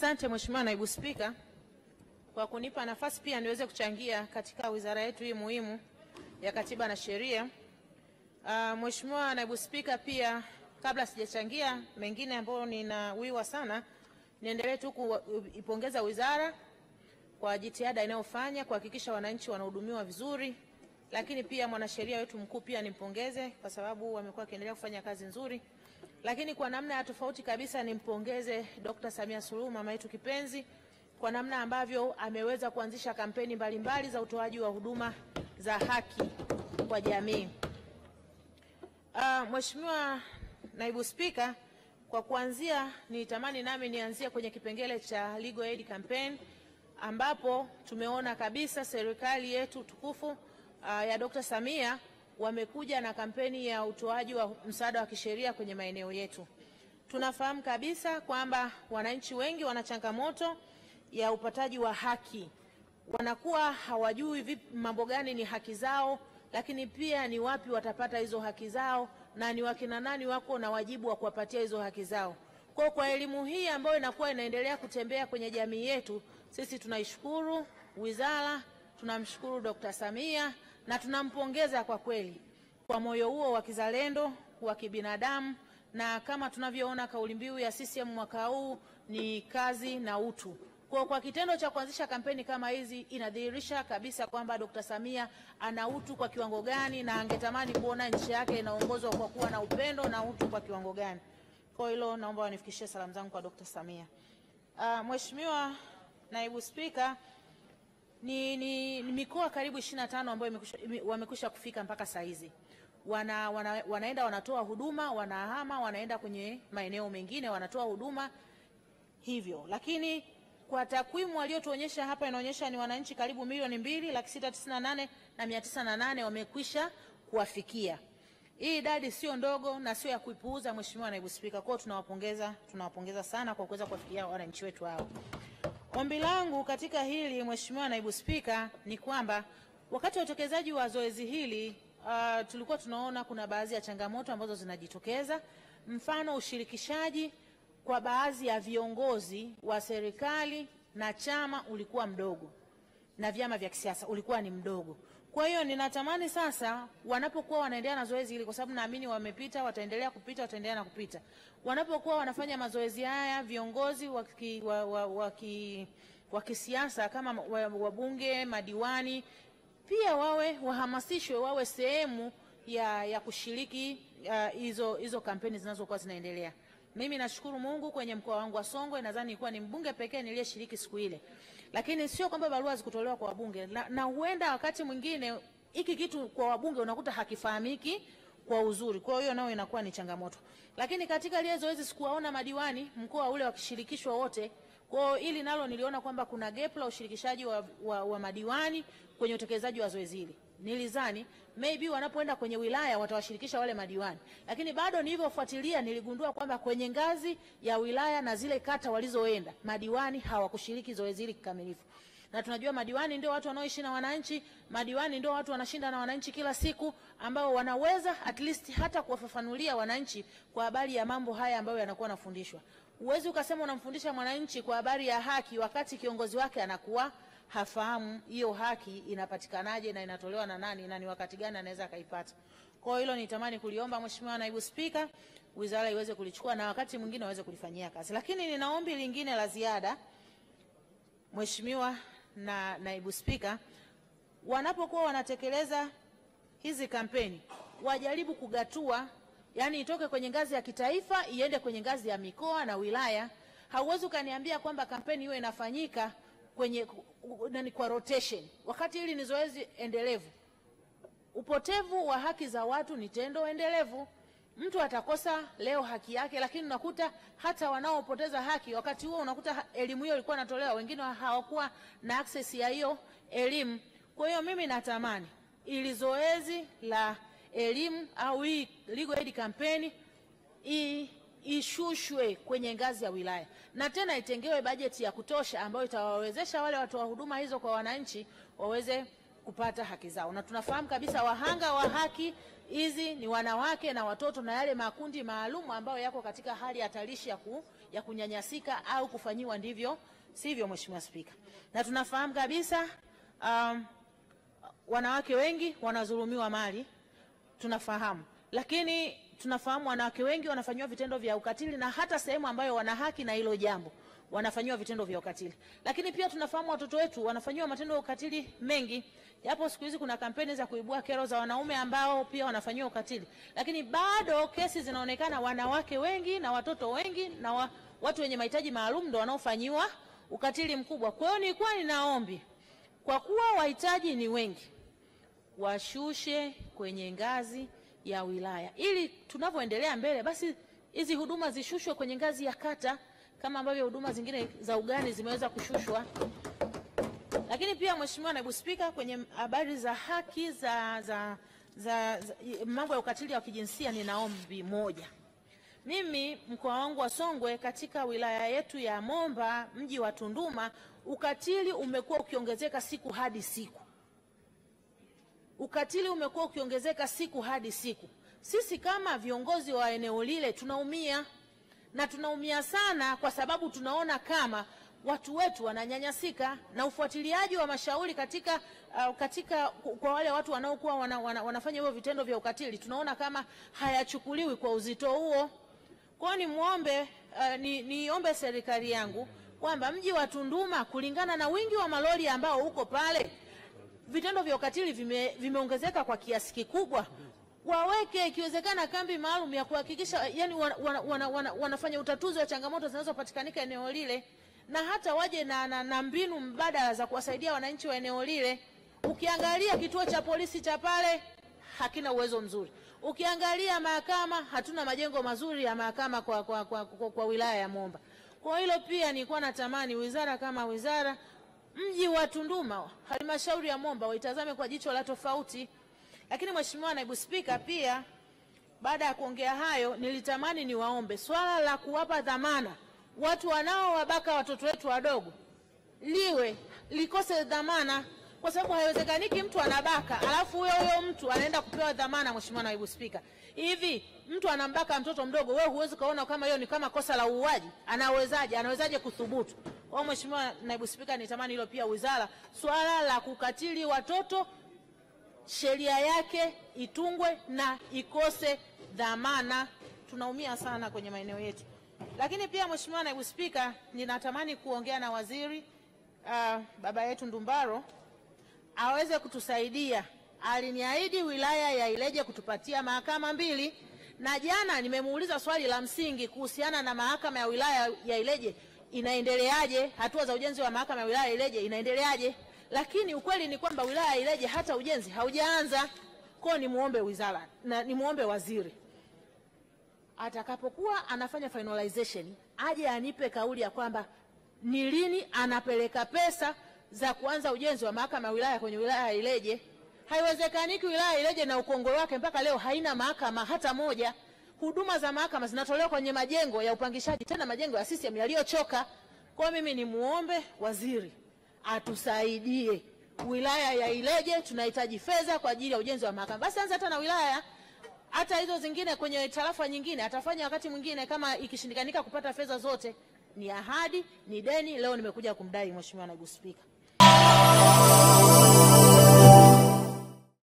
Asante Mheshimiwa Naibu Spika kwa kunipa nafasi pia niweze kuchangia katika wizara yetu hii muhimu ya Katiba na Sheria. Mheshimiwa Naibu Spika, pia kabla sijachangia mengine ambayo ninawiwa sana, niendelee tu kuipongeza wizara kwa jitihada inayofanya kuhakikisha wananchi wanahudumiwa vizuri, lakini pia mwanasheria wetu mkuu pia nimpongeze kwa sababu wamekuwa wakiendelea kufanya kazi nzuri. Lakini kwa namna ya tofauti kabisa nimpongeze Dr. Samia Suluhu, mama yetu kipenzi, kwa namna ambavyo ameweza kuanzisha kampeni mbalimbali za utoaji wa huduma za haki kwa jamii. Mheshimiwa Naibu Spika, kwa kuanzia nitamani nami nianzie kwenye kipengele cha Legal Aid Campaign ambapo tumeona kabisa serikali yetu tukufu ya Dr. Samia wamekuja na kampeni ya utoaji wa msaada wa kisheria kwenye maeneo yetu. Tunafahamu kabisa kwamba wananchi wengi wana changamoto ya upataji wa haki. Wanakuwa hawajui mambo gani ni haki zao, lakini pia ni wapi watapata hizo haki zao na ni wakina nani wako na wajibu wa kuwapatia hizo haki zao. Kwa elimu hii ambayo inakuwa inaendelea kutembea kwenye jamii yetu, sisi tunaishukuru wizara, tunamshukuru Dr. Samia na tunampongeza kwa kweli kwa moyo huo wa kizalendo, wa kibinadamu, na kama tunavyoona kauli mbiu ya CCM mwaka huu ni kazi na utu. Kwa kitendo cha kuanzisha kampeni kama hizi inadhihirisha kabisa kwamba Dr. Samia ana utu kwa kiwango gani na angetamani kuona nchi yake inaongozwa kwa kuwa na upendo na utu kwa kiwango gani. Kwa hilo naomba wanifikishie salamu zangu kwa Dr. Samia. Mheshimiwa Naibu Spika, ni mikoa karibu 25 ambayo wamekwisha kufika mpaka saa hizi. Wanaenda wanatoa huduma, wanahama, wanaenda kwenye maeneo mengine wanatoa huduma hivyo. Lakini kwa takwimu waliotuonyesha hapa inaonyesha ni wananchi karibu milioni 2,698,908 wamekwisha kuwafikia. Hii idadi sio ndogo na sio ya kuipuuza Mheshimiwa Naibu Spika. Kwa tunawapongeza sana kwa kuweza kuwafikia wananchi wetu hao. Ombi langu katika hili Mheshimiwa Naibu Spika ni kwamba wakati wa utekelezaji wa zoezi hili tulikuwa tunaona kuna baadhi ya changamoto ambazo zinajitokeza. Mfano, ushirikishaji kwa baadhi ya viongozi wa serikali na chama ulikuwa mdogo na vyama vya kisiasa ulikuwa ni mdogo. Kwa hiyo ninatamani sasa wanapokuwa wanaendelea na zoezi hili, kwa sababu naamini wamepita, wataendelea kupita, wataendelea na kupita. Wanapokuwa wanafanya mazoezi haya viongozi wa kisiasa kama wabunge, madiwani, pia wahamasishwe wawe sehemu ya kushiriki hizo kampeni zinazokuwa zinaendelea. Mimi nashukuru Mungu kwenye mkoa wangu wa Songwe nadhani nilikuwa ni mbunge pekee niliyeshiriki siku ile. Lakini sio kwamba barua zikutolewa kwa wabunge na huenda wakati mwingine hiki kitu kwa wabunge unakuta hakifahamiki kwa uzuri. Kwa hiyo nao inakuwa ni changamoto. Lakini katika ile zoezi sikuwaona madiwani mkoa ule wakishirikishwa wote. Kwa hili nalo niliona kwamba kuna gap la ushirikishaji wa madiwani kwenye utekelezaji wa zoezi hili. Nilizani maybe wanapoenda kwenye wilaya watawashirikisha wale madiwani. Lakini bado nilivyofuatilia niligundua kwamba kwenye ngazi ya wilaya na zile kata walizoenda madiwani hawakushiriki zoezi hili kikamilifu. Na tunajua madiwani ndio watu wanaoishi na wananchi, madiwani ndio watu wanashinda na wananchi kila siku, ambao wanaweza at least hata kuwafafanulia wananchi kwa habari ya mambo haya ambayo yanakuwa nafundishwa. Uwezi ukasema unamfundisha mwananchi kwa habari ya haki wakati kiongozi wake anakuwa hafahamu hiyo haki inapatikanaje na inatolewa na nani na ni wakati gani anaweza kaipata. Kwa hilo nitamani kuliomba Mheshimiwa Naibu Spika, wizara iweze kulichukua na wakati mwingine waweze kulifanyia kazi. Lakini nina ombi lingine la ziada Mheshimiwa na Naibu Spika, wanapokuwa wanatekeleza hizi kampeni wajaribu kugatua, yani itoke kwenye ngazi ya kitaifa iende kwenye ngazi ya mikoa na wilaya. Hauwezi ukaniambia kwamba kampeni hiyo inafanyika kwa rotation wakati hili ni zoezi endelevu. Upotevu wa haki za watu ni tendo endelevu. Mtu atakosa leo haki yake, lakini unakuta hata wanaopoteza haki wakati huo unakuta elimu hiyo ilikuwa inatolewa, wengine hawakuwa na access ya hiyo elimu. Kwa hiyo mimi natamani ili zoezi la elimu au hii Legal Aid Campaign ishushwe kwenye ngazi ya wilaya na tena itengewe bajeti ya kutosha ambayo itawawezesha wale watu wa huduma hizo kwa wananchi waweze kupata haki zao. Na tunafahamu kabisa wahanga wa haki hizi ni wanawake na watoto na yale makundi maalum ambayo yako katika hali hatarishi ya kunyanyasika au kufanyiwa ndivyo sivyo, Mheshimiwa Spika. Na tunafahamu kabisa wanawake wengi wanadhulumiwa mali, tunafahamu. Lakini tunafahamu wanawake wengi wanafanyiwa vitendo vya ukatili, na hata sehemu ambayo wana haki na hilo jambo wanafanyiwa vitendo vya ukatili. Lakini pia tunafahamu watoto wetu wanafanyiwa matendo ya ukatili mengi. Japo siku hizi kuna kampeni za kuibua kero za wanaume ambao pia wanafanyiwa ukatili, lakini bado kesi zinaonekana wanawake wengi na watoto wengi na watu wenye mahitaji maalum ndio wanaofanyiwa ukatili mkubwa. Kwa hiyo nilikuwa ninaombi, kwa kuwa wahitaji ni wengi, washushe kwenye ngazi ya wilaya, ili tunavyoendelea mbele basi hizi huduma zishushwe kwenye ngazi ya kata kama ambavyo huduma zingine za ugani zimeweza kushushwa. Lakini pia Mheshimiwa Naibu Spika, kwenye habari za haki za mambo ya ukatili wa kijinsia, nina ombi moja. Mimi mkoa wangu wa Songwe, katika wilaya yetu ya Momba, mji wa Tunduma, ukatili umekuwa ukiongezeka siku hadi siku. Ukatili umekuwa ukiongezeka siku hadi siku. Sisi kama viongozi wa eneo lile tunaumia, na tunaumia sana kwa sababu tunaona kama watu wetu wananyanyasika, na ufuatiliaji wa mashauri kwa wale watu wanaokuwa wanafanya hivyo vitendo vya ukatili tunaona kama hayachukuliwi kwa uzito huo. Kwa hiyo niombe serikali yangu kwamba mji wa Tunduma, kulingana na wingi wa malori ambao uko pale, vitendo vya ukatili vimeongezeka kwa kiasi kikubwa, waweke ikiwezekana kambi maalum ya kuhakikisha yani wanafanya utatuzi wa changamoto zinazopatikanika eneo lile, na hata waje na mbinu mbadala za kuwasaidia wananchi wa eneo lile. Ukiangalia kituo cha polisi cha pale hakina uwezo mzuri. Ukiangalia mahakama, hatuna majengo mazuri ya mahakama kwa wilaya ya Momba. Kwa hilo pia nilikuwa natamani wizara kama wizara, mji wa Tunduma, halmashauri ya Momba waitazame kwa jicho la tofauti. Lakini Mheshimiwa Naibu Spika, pia baada ya kuongea hayo, nilitamani niwaombe swala la kuwapa dhamana watu wanaowabaka watoto wetu wadogo likose dhamana, kwa sababu haiwezekaniki mtu anabaka alafu huyo mtu anaenda kupewa dhamana. Mheshimiwa Naibu Spika, hivi mtu anambaka mtoto mdogo, wewe huwezi kaona kama hiyo ni kama kosa la uuaji? Anawezaje kuthubutu? Kwa hiyo Mheshimiwa Naibu Spika, nitamani hilo pia wizara, swala la kukatili watoto sheria yake itungwe na ikose dhamana. Tunaumia sana kwenye maeneo yetu. Lakini pia Mheshimiwa Naibu Spika, ninatamani kuongea na waziri baba yetu Ndumbaro aweze kutusaidia. Aliniahidi wilaya ya Ileje kutupatia mahakama 2, na jana nimemuuliza swali la msingi kuhusiana na mahakama ya wilaya ya Ileje inaendeleaje, hatua za ujenzi wa mahakama ya wilaya ya Ileje inaendeleaje. Lakini ukweli ni kwamba wilaya ya Ileje hata ujenzi haujaanza. Kwa nimuombe wizara na nimuombe waziri, atakapokuwa anafanya finalization aje anipe kauli ya kwamba ni lini anapeleka pesa za kuanza ujenzi wa mahakama ya wilaya kwenye wilaya ya Ileje. Haiwezekaniki wilaya ya Ileje na ukongwe wake mpaka leo haina mahakama hata moja. Huduma za mahakama zinatolewa kwenye majengo ya upangishaji, tena majengo ya CCM yaliyochoka. Kwa mimi ni muombe waziri atusaidie. Wilaya ya Ileje tunahitaji fedha kwa ajili ya ujenzi wa mahakama. Basi anza hata na wilaya, hata hizo zingine kwenye tarafa nyingine atafanya wakati mwingine kama ikishindikanika kupata fedha zote. Ni ahadi, ni deni, leo nimekuja kumdai Mheshimiwa Naibu Spika.